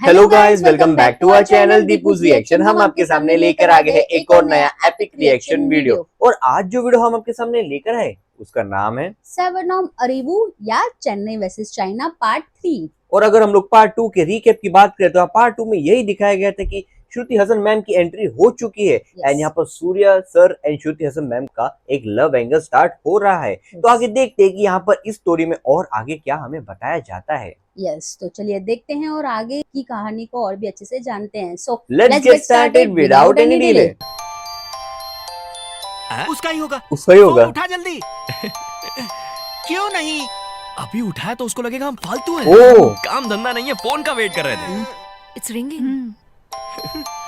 Hello guys, welcome back to our channel Deepu's reaction. हम आपके सामने लेकर आ गए हैं एक और नया एपिक रिएक्शन वीडियो। और आज जो वीडियो हम आपके सामने लेकर आए उसका नाम है सेवन ऑफ अरीवू या चेन्नई वर्सेस चाइना पार्ट 3। और अगर हम लोग पार्ट 2 के रीकैप की बात करें तो पार्ट 2 में यही दिखाया गया था कि श्रुति हसन मैम की एंट्री हो चुकी है एंड यहाँ पर Surya sir and Shruti Haasan ma'am का एक लव एंगल स्टार्ट हो रहा है। तो आगे देखते हैं कि यहाँ पर इस स्टोरी में और आगे क्या हमें बताया जाता है। तो चलिए देखते हैं और आगे की कहानी को और भी अच्छे से जानते हैं। So let's get started without any delay. उसका ही होगा, उठा जल्दी। क्यों नहीं? अभी उठाया तो उसको लगेगा हम फालतू हैं। काम धंधा नहीं है, फोन का वेट कर रहे थे। It's ringing.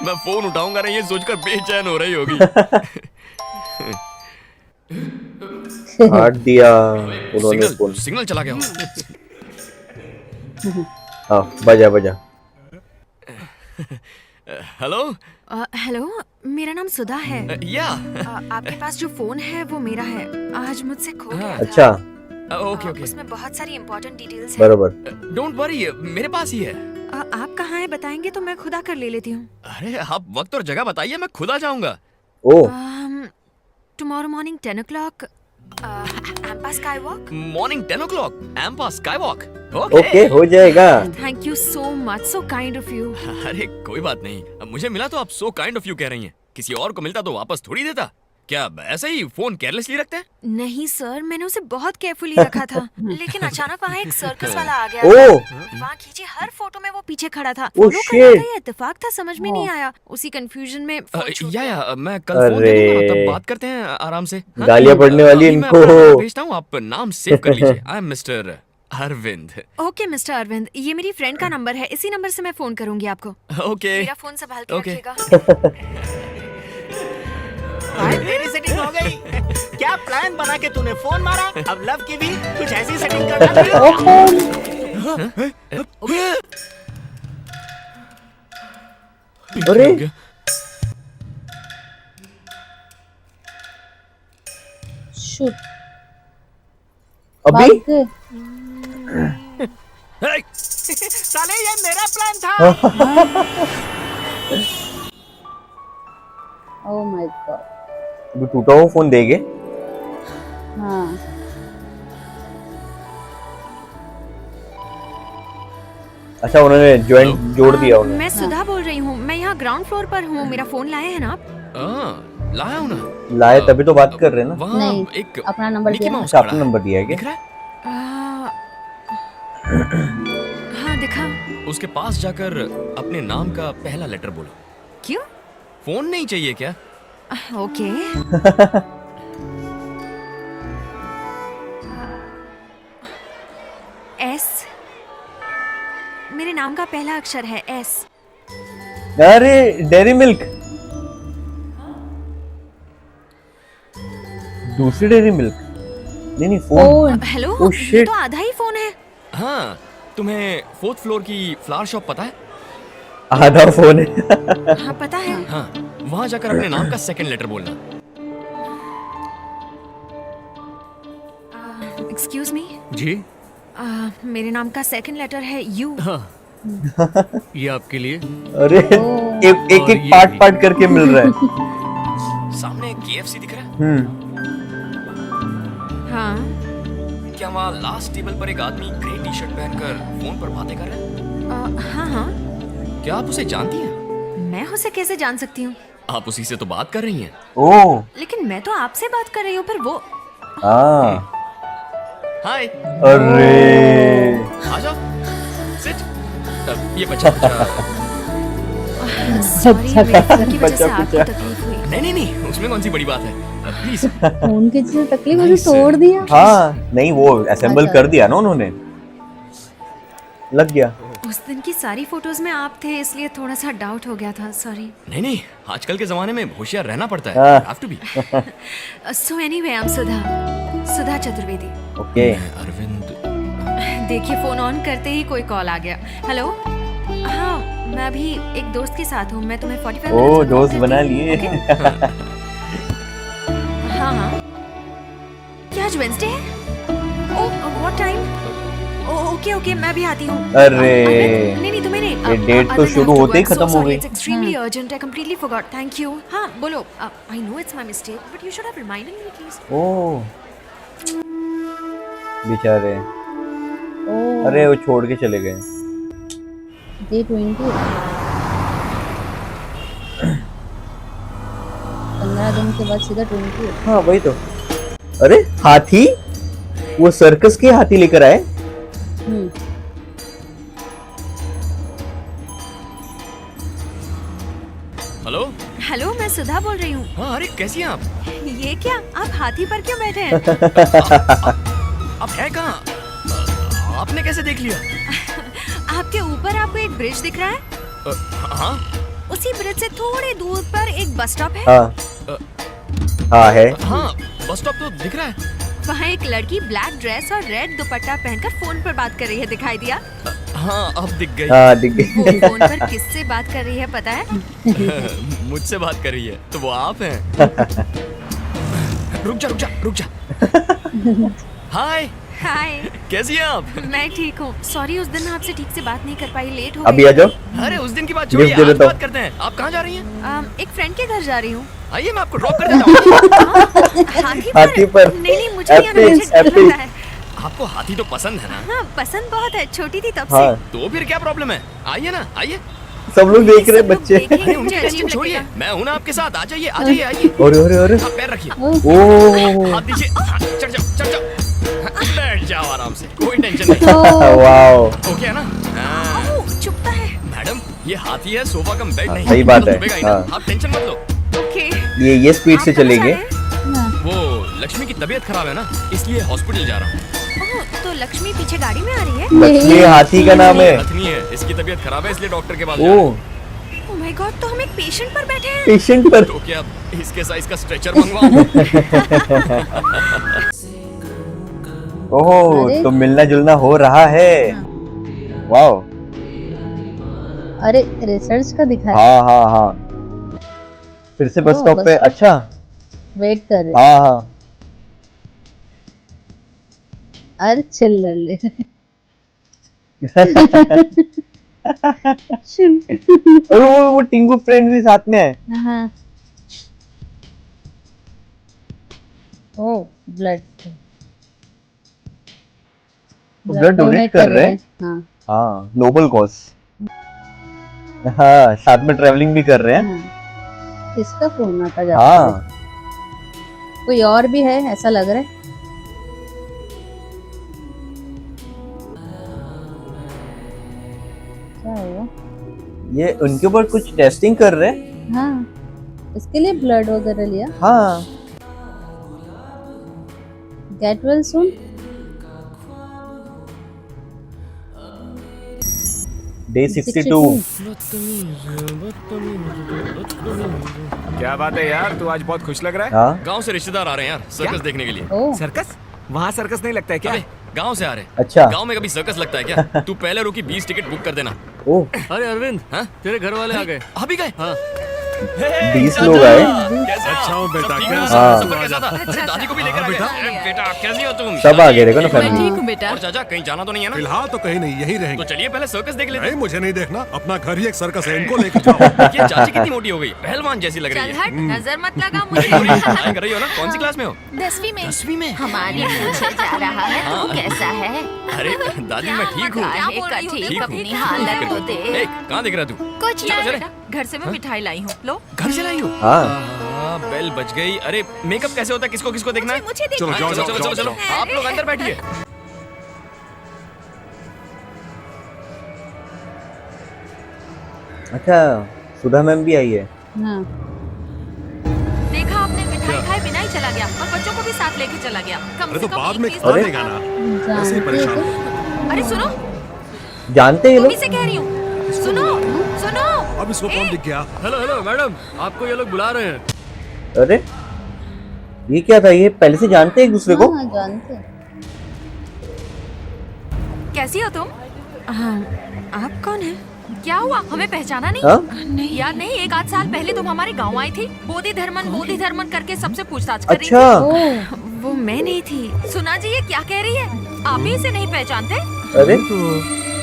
मैं फोन उठाऊंगा नहीं ये सोचकर बेचैन हो रही होगी। काट दिया उन्होंने फोन। सिग्नल चला गया। हाँ, बजा। हेलो हेलो, मेरा नाम सुधा है। आपके पास जो फोन है वो मेरा है, आज मुझसे खो गया था। अच्छा, ओके। उसमें बहुत सारी इम्पोर्टेंट डिटेल्स हैं। बरोबर। डोंट वरी, मेरे पास ही है। आप कहाँ हैं बताएंगे तो मैं खुद आकर ले लेती हूँ। अरे आप वक्त और जगह बताइए, मैं खुद आ जाऊंगा। Tomorrow morning 10 o'clock Ampa Skywalk. Morning 10 o'clock Ampa Skywalk. Okay, हो जाएगा। Thank you so much, so kind of you. अरे कोई बात नहीं, मुझे मिला तो आप सो काइंड ऑफ यू कह रही हैं। किसी और को मिलता तो वापस थोड़ी देता। क्या ऐसे ही फोन केयरलेसली रखते हैं? नहीं सर, मैंने उसे बहुत केयरफुली रखा था, लेकिन अचानक वहाँ एक सर्कस वाला आ गया। वहाँ खींची हर फोटो में वो पीछे खड़ा था। फॉलो करना था या इत्तेफाक था समझ में नहीं आया। उसी कंफ्यूजन में मैं कल फोन दे दूंगा, तब बात करते हैं आराम से। गालियां पड़ने वाली इनको। भेजता हूँ, आप नाम सेव कर लीजिए। I am mister Arvind. Okay mister Arvind, ये मेरी फ्रेंड का नंबर है, इसी नंबर से मैं फोन करूंगी आपको। ओके, मेरा फोन संभाल के रखिएगा। तेरी सेटिंग हो गई। क्या प्लान बना के तूने फोन मारा? अब लव की भी कुछ ऐसी सेटिंग करना पड़ेगा। अरे शूट अभी साले ये मेरा प्लान था। Oh my God. वो टूटा हुआ फोन देंगे। हाँ, अच्छा, उन्होंने ज्वाइंट जोड़ दिया उन्होंने। मैं सुधा बोल रही हूँ, मैं यहाँ ग्राउंड फ्लोर पर हूँ। मेरा फोन लाए हैं ना आप? लाया हूँ ना। लाए तभी तो बात कर रहे हैं ना। वहाँ नहीं, एक अपना नंबर मिकी दिया। माउस अच्छा, खड़ा अपना है। नंबर दिया है दिख क्या? रहा है? हाँ दिखा। उसके पास जाकर अपने नाम का पहला लेटर बोलो। क्यों? फोन नहीं चाहिए क्या? ओके। एस। मेरे नाम का पहला अक्षर है एस। अरे डेयरी मिल्क, दूसरी डेयरी मिल्क। नहीं फोन। हेलो, Oh, ये shit. तो आधा ही फोन है। हाँ, तुम्हें 4th फ्लोर की फ्लावर शॉप पता है? आधा फोन है। हाँ पता है। हाँ, वहाँ जाकर अपने नाम का सेकंड लेटर बोलना। Excuse me. जी। मेरे नाम का सेकंड लेटर है यू। हाँ। ये आपके लिए। अरे एक पार्ट करके मिल रहा है। सामने KFC दिख रहा है? हाँ। क्या वहाँ लास्ट टेबल पर एक आदमी ग्रे टी-शर्ट पहनकर फोन पर बातें कर रहा है? हाँ। क्या आप उसे जानती हैं? मैं उसे कैसे जान सकती हूँ? आप उसी से तो बात कर रही हैं। ओह, लेकिन मैं तो आपसे बात कर रही हूँ, पर वो हाँ। हाय, अरे आ जाओ, सिट। ये बच्चा सॉरी, मेरे फोन की वजह से बच्चा आपको पूछा। तकलीफ हुई। नहीं, उसमें कौन सी बड़ी बात है। प्लीज। फोन की चीज तकलीफ मुझे Nice. तोड़ दिया। हाँ, नहीं वो असेंबल अच्छा। कर दिया ना उन्होंने, लग गया। उस दिन की सारी फोटोज में आप थे, इसलिए थोड़ा सा डाउट हो गया था। सॉरी। नहीं, आजकल के जमाने में होशियार रहना पड़ता है। हाँ। Have to be। So anyway, I am Sudha Chaturvedi. Okay, Arvind. देखिए, फोन ऑन करते ही कोई कॉल आ गया। हेलो। हाँ, मैं अभी एक दोस्त के साथ हूँ। मैं तुम्हें 45 ओ मिनट्स में दोस्त call बना करती हूँ, लिए। okay? हाँ। क्या आज वेंसडे है? ओह, व्हाट टाइम? ओके मैं भी आती हूँ। अरे नहीं तुम्हें अरे ये डेट तो शुरू होते ही खत्म हो गई। It's extremely urgent, I completely forgot, thank you. हाँ बोलो, I know it's my mistake but you should have reminded me please. ओ बेचारे, ओ अरे वो छोड़ के चले गए। डे 20 15 दिन के बाद सीधा 20। हाँ वही तो। अरे हाथी, वो सर्कस के हाथी लेकर आए। हेलो। हेलो, मैं सुधा बोल रही हूँ। हाँ अरे कैसी हैं आप? ये क्या, आप हाथी पर क्यों बैठे हैं? आप है कहाँ? आपने कैसे देख लिया? आपके ऊपर आपको एक ब्रिज दिख रहा है? हाँ उसी ब्रिज से थोड़ी दूर पर एक बस स्टॉप है। हाँ हाँ है। हाँ बस स्टॉप तो दिख रहा है। वहाँ एक लड़की ब्लैक ड्रेस और रेड दुपट्टा पहनकर फोन पर बात कर रही है, दिखाई दिया? हाँ अब दिख गई। हाँ दिख वो गई। फोन पर किससे बात कर रही है पता है? मुझसे बात कर रही है तो वो आप हैं। रुक जा रुक जा रुक जा। हाय हाय, कैसी हैं आप? मैं ठीक हूँ। सॉरी उस दिन आपसे ठीक से बात नहीं कर पाई, लेट हो अभी गई। आ जाओ। अरे उस दिन की बात छोड़िए, लिफ्ट दे आज देता हूँ। बात करते हैं। आप कहाँ जा रही हैं? एक फ्रेंड के घर जा रही हूँ। आइए मैं आपको ड्रॉप कर देता हूँ। हाथी पर। नहीं मुझे नहीं आना, मुझे एप्पल्स, डर एप्पल्स। लगता है। आपको हाथी तो पसंद है ना? हाँ पसंद बहुत है, छोटी थी तब हाँ से। तो फिर क्या प्रॉब्लम है? आइए ना आइए। सब लोग देख रहे हैं सब लोग बच्चे। देखेंगे, अरे मुझे उनकी अजीब टेंशन छोड़िए, लगेगा। मैं हूं ना आपके साथ। आ जाइए आ जाइए आइए। अरे अरे अरे, आप पैर रखिए, ओ हाथ दीजिए, हाँ, चढ़ जाओ चढ़ जाओ। बैठ जाओ आराम से, कोई टेंशन नहीं। वाओ, ओके है ना? हाँ। ओह, चुपता है। मैडम ये हाथी है, सोफा कम बेड नहीं। सही बात तो है, चुभेगा ही ना। हाँ। आप टेंशन मत लो। ओके। ये स्पीड से आप कहाँ चलेंगे। जा रहे हैं? वो लक्ष्मी की तबीयत खराब है ना, इसलिए हॉस्पिटल जा रहा हूँ। ओह, तो लक्ष्मी पीछे गाड़ी में आ रही है? लक्ष्मी हाथी का नाम है। हथनी है, इसकी तबीयत खराब है इसलिए डॉक्टर के पास जा ओ रहा हूँ। ओह माय गॉड, तो हम एक पेशेंट पर बैठे हैं। पेशेंट पर। तो क्या इसके साइज का स्ट्रेचर मंगवाऊं? ओह अरे। तो मिलना जुलना हो रहा है। वाओ। अरे रिसर्च का दिखा है। हाँ हाँ हाँ, फिर से बस ओह, स्टॉप बस पे। स्टॉप। अच्छा वेट कर रहे। हाँ हाँ। अरे चिल ले। और वो टिंगू फ्रेंड भी साथ में है। हाँ। ओ ब्लड ब्लड डोनेट कर रहे हैं। हाँ हाँ नोबल कॉज। हाँ साथ में ट्रैवलिंग भी कर रहे हैं। हाँ। इसका फोन आता जाता है। हाँ कोई और भी है ऐसा लग रहा है। क्या हुआ? ये उनके ऊपर कुछ टेस्टिंग कर रहे हैं। हाँ इसके लिए ब्लड वगैरह लिया। हाँ गेट वेल सून। डे 62। क्या बात है यार, तू आज बहुत खुश लग रहा है। हाँ गांव से रिश्तेदार आ रहे हैं यार, सर्कस देखने के लिए। ओह सर्कस? वहाँ सर्कस नहीं लगता है क्या? अबे गांव से आ रहे हैं। अच्छा। गांव में कभी सर्कस लगता है क्या? तू पहले रुकी 20 टिकट बुक कर देना। ओह अरे अरविंद, हाँ तेरे घर वाले आ गए। अभी गए? हाँ 20 लोग आए। अच्छा हूँ बेटा, हाँ। कैसा था? अरे दादी को भी लेकर आ गए। अरे बेटा कैसी हो तुम? सब आ गए देखो ना फैमिली। ठीक हूँ बेटा। और चाचा कहीं जाना तो नहीं है ना? फिलहाल तो कहीं नहीं, यही तो रहेंगे। चलिए पहले सर्कस देख लेते नहीं हैं। मुझे नहीं देखना, अपना घर ही एक सर्कस है, इनको लेके जाओ। देखिए चाची कितनी मोटी हो गई, पहलवान जैसी लग रही चल है। हट, नजर मत लगा अरे, मुझे। पढ़ाई कर रही हो ना? कौन सी क्लास में हो? 10वीं में। 10वीं में। हमारी पीछे जा रहा है, तू कैसा है? अरे दादी मैं ठीक हूँ। काहे का ठीक, अपनी हालत तो देख। ए, कहाँ देख रहा तू? कुछ चलो, नहीं चले। बेटा, घर से मैं मिठाई लाई हूँ, लो। घर से लाई हो? हाँ बेल बज गई। अरे मेकअप कैसे होता है? किसको किसको देखना है? मुझे चलो, देखना जाओ, है। जाओ, चलो चलो चलो, जाओ। आप लोग अंदर बैठिए। अच्छा सुधा मैम भी आई है। हाँ देखा आपने, मिठाई खाए बिना ही चला गया और बच्चों को भी साथ लेके चला गया। कम अरे से तो कम बाद एक में पीस खा अरे। लेगा ना, ऐसे ही जानते परेशान। हो। अरे सुनो, जानते हैं ये तुम ही लोग। से कह रही हूँ। सुनो सुनो। अब इसको कौन दिख गया? हेलो हेलो मैडम, आपको ये लोग बुला रहे हैं। अरे ये क्या था? ये पहले से जानते हैं एक दूसरे को। हाँ जानते हैं। कैसी हो तुम? आप कौन है? क्या हुआ, हमें पहचाना नहीं? हाँ? नहीं यार नहीं, 1 आध साल पहले तुम हमारे गांव आई थी। बोधि धर्मन करके सबसे पूछताछ कर रही अच्छा ओह थी। वो मैं नहीं थी। सुना जी ये क्या कह रही है? आप ही इसे नहीं पहचानते? अरे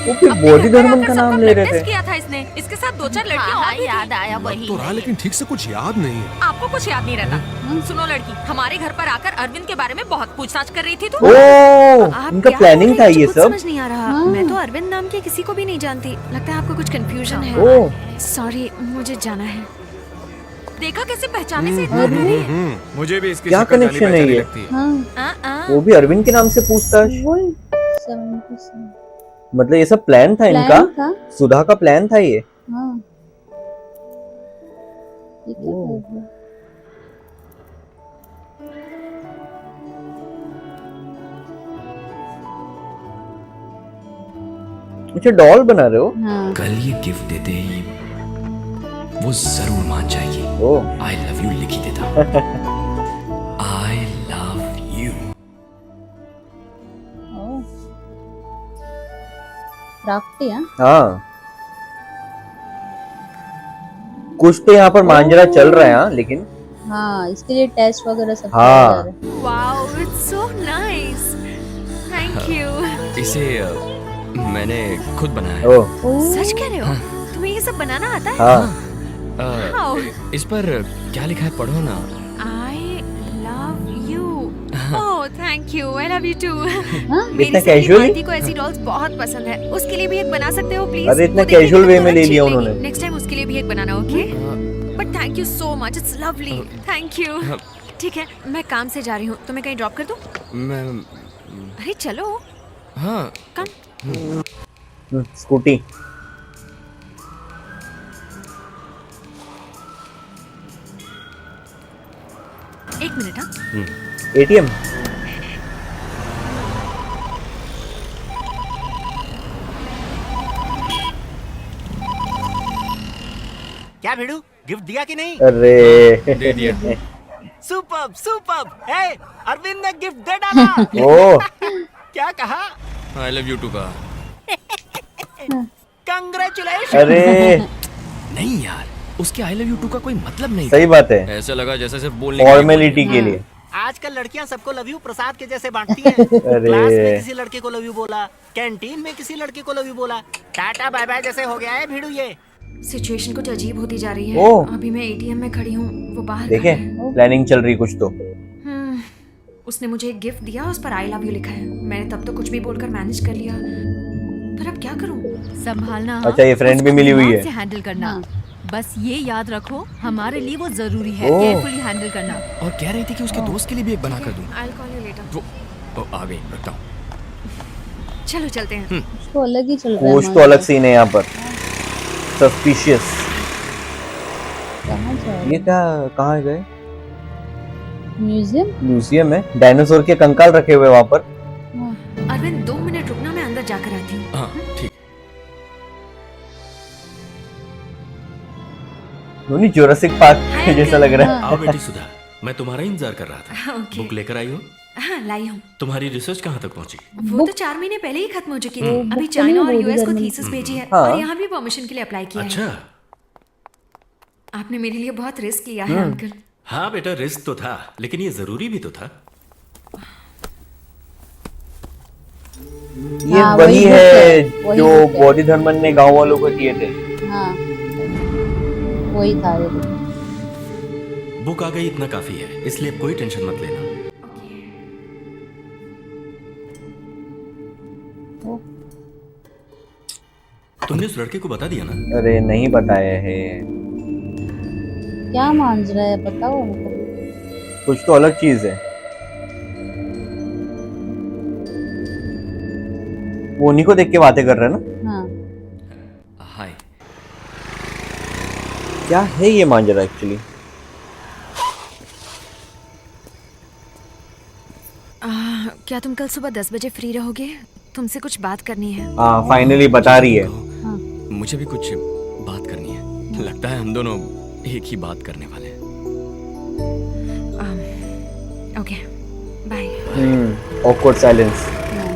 वो फिर बॉडी धर्मन का नाम ले रहे थे। किया था इसने, इसके साथ 2-4 लड़कियां हाँ, और भी याद थी। आया वही तो रहा लेकिन ठीक से कुछ याद नहीं है। आपको कुछ याद नहीं रहता। सुनो लड़की, हमारे घर पर आकर अरविंद के बारे में बहुत पूछताछ कर रही थी तू। ओ आप इनका क्या प्लानिंग बोल था रही हैं? ये कुछ सब। समझ नहीं आ रहा। मैं तो अरविंद नाम के किसी को भी नहीं जानती। लगता है आपको कुछ कंफ्यूजन है। ओ सॉरी, मुझे जाना है। देखा कैसे पहचाने से इतना दूर है। मुझे भी इसकी क्या शक्ल जानी connection है पहचानी ये? लगती है। हाँ वो भी अरविंद के नाम से पूछताछ। वही 77 मतलब ये सब प्लान था इनका, प्लान था। सुधा का प्लान था ये। हाँ ये क्या ओ। कर रहे हो? अच्छा डॉल बना रहे हो? हाँ कल ये गिफ्ट देते ही वो जरूर मान जाएगी। ओ आई लव यू लिख ही देता। I love you. क्राफ्टी है। हाँ कुछ तो यहाँ पर मांजरा चल रहा है, हाँ लेकिन हाँ इसके लिए टेस्ट वगैरह सब हाँ। किया जा रहा है। Wow, it's so nice. Thank you. इसे मैंने खुद बनाया है। ओ सच कह रहे हो? तुम्हें ये सब बनाना आता है? हाँ Wow. इस पर क्या लिखा है पढ़ो ना। I love you. Oh, thank you. I love you too. हाँ? मेरी इतना सहेली casually? आरती को ऐसी डॉल्स बहुत पसंद है। उसके लिए भी एक बना सकते हो प्लीज? अरे इतना casual way में ले लिया उन्होंने। नेक्स्ट टाइम उसके लिए भी एक बनाना, okay? But thank you so much, it's lovely. Thank you. ठीक है, मैं काम से जा रही हूँ, तुम्हें कहीं ड्रॉप कर दूँ? मैं अरे चलो, हाँ कम। स्कूटी। एक मिनट। हाँ, एटीएम। क्या भिड़ू, गिफ्ट दिया कि नहीं? अरे दे दिया। Superb superb. हे, अरविंद ने गिफ्ट दे डाला। ओ क्या कहा? आई लव यू टू का। कंग्रेचुलेशन। अरे नहीं यार, उसके आई लव यू टू का कोई मतलब नहीं। सही बात है, ऐसा लगा जैसे सिर्फ बोलने के लिए फॉर्मेलिटी के लिए। आजकल लड़कियां सबको लव यू प्रसाद के जैसे बांटती हैं। क्लास में किसी लड़के को लव यू बोला, कैंटीन में किसी लड़के को लव यू बोला, टाटा बाय बाय जैसे हो गया है भिड़ू ये। सिचुएशन कुछ अजीब होती जा रही है। ओह। अभी मैं एटीएम में खड़ी हूँ, वो बाहर देखे खड़ा है। प्लानिंग चल रही कुछ तो। उसने मुझे एक गिफ्ट दिया, उस पर आई लव यू लिखा है। मैंने तब तो कुछ भी बोलकर मैनेज कर लिया, पर अब क्या करूं? संभालना। अच्छा ये फ्रेंड भी मिली हुई है। से हैंडल करना। हाँ। बस ये याद रखो, हमारे लिए वो जरूरी है। ओह। केयरफुली हैंडल करना। और कह रही थी कि उसके दोस्त के लिए भी एक बना कर दूं। I will call you later. वो आ गई, रखता हूँ। चलो चलते हैं। तो अलग ही चल रहा है। कुछ तो अलग सीन है यहाँ पर। सस्पिशियस। कहाँ जा रहे ये क्या, कहाँ गए? म्यूजियम। म्यूजियम है, डायनासोर के कंकाल रखे हुए वहाँ पर। अरविंद 2 मिनट रुकना, मैं अंदर जाकर आती हूँ। हाँ ठीक। नहीं जोरासिक पार्क Hi, जैसा लग रहा है। आओ बेटी सुधा, मैं तुम्हारा इंतजार कर रहा था। ओके। बुक लेकर आई हो? हाँ, लाई हूँ। तुम्हारी रिसर्च कहाँ तक पहुँची? वो तो 4 महीने पहले ही खत्म हो चुकी थी। बुक अभी तो चाइना नहीं और बोली यूएस को जर्मनी थीसिस भेजी है, हाँ। और यहाँ भी परमिशन के लिए अप्लाई किया है। अच्छा। आपने मेरे लिए बहुत रिस्क लिया है अंकल। हाँ बेटा, रिस्क तो था, लेकिन ये जरूरी भी तो था। ये हाँ, वही वही है book है, वही जो book है। बॉडी धर्मन ने गांव वालों को दिए थे। हाँ वही था ये। बुक आ गई, इतना काफी है, इसलिए अब कोई टेंशन मत लेना। तुमने उस लड़के को बता दिया ना? अरे नहीं बताया है, क्या मान रहा है बताओ हमको। कुछ तो अलग चीज है। वो उन्हीं को देख के बातें कर रहे हैं ना। हाँ हाय। क्या है ये मांजरा एक्चुअली? क्या तुम कल सुबह 10 बजे फ्री रहोगे? तुमसे कुछ बात करनी है। हाँ फाइनली बता रही है। मुझे भी कुछ बात करनी है। लगता है हम दोनों एक ही बात करने वाले हैं। Okay, bye. Awkward silence.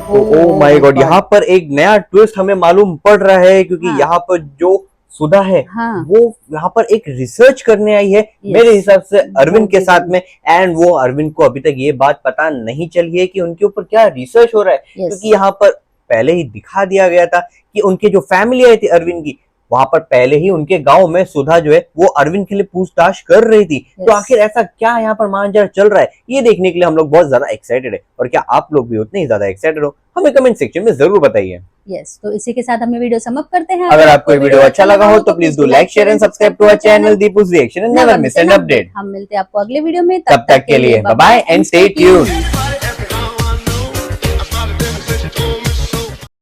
Oh oh my God, यहाँ पर एक नया ट्विस्ट हमें मालूम पड़ रहा है, क्योंकि हाँ। यहाँ पर जो सुधा है हाँ वो यहाँ पर एक रिसर्च करने आई है मेरे हिसाब से अरविंद के साथ में। एंड वो अरविंद को अभी तक ये बात पता नहीं चली है कि उनके ऊपर क्या रिसर्च हो रहा है, Yes. क्योंकि यहाँ पर पहले ही दिखा दिया गया था कि उनके जो फैमिली आई थी अरविंद की, वहां पर पहले ही उनके गांव में सुधा जो है वो अरविंद के लिए पूछताछ कर रही थी। तो आखिर ऐसा क्या यहाँ पर मांझा चल रहा है, ये देखने के लिए हम लोग बहुत ज्यादा एक्साइटेड है। और क्या आप लोग भी उतने ही ज्यादा एक्साइटेड हो, हमें कमेंट सेक्शन में जरूर बताइए। यस, तो इसी के साथ हमें वीडियो समाप्त करते हैं। अगर आपको ये वीडियो अच्छा लगा हो तो please do like, share and subscribe to our channel Deepu's reaction and never miss an update. हम मिलते हैं आपको अगले वीडियो में, तब तक के लिए bye bye and stay tuned.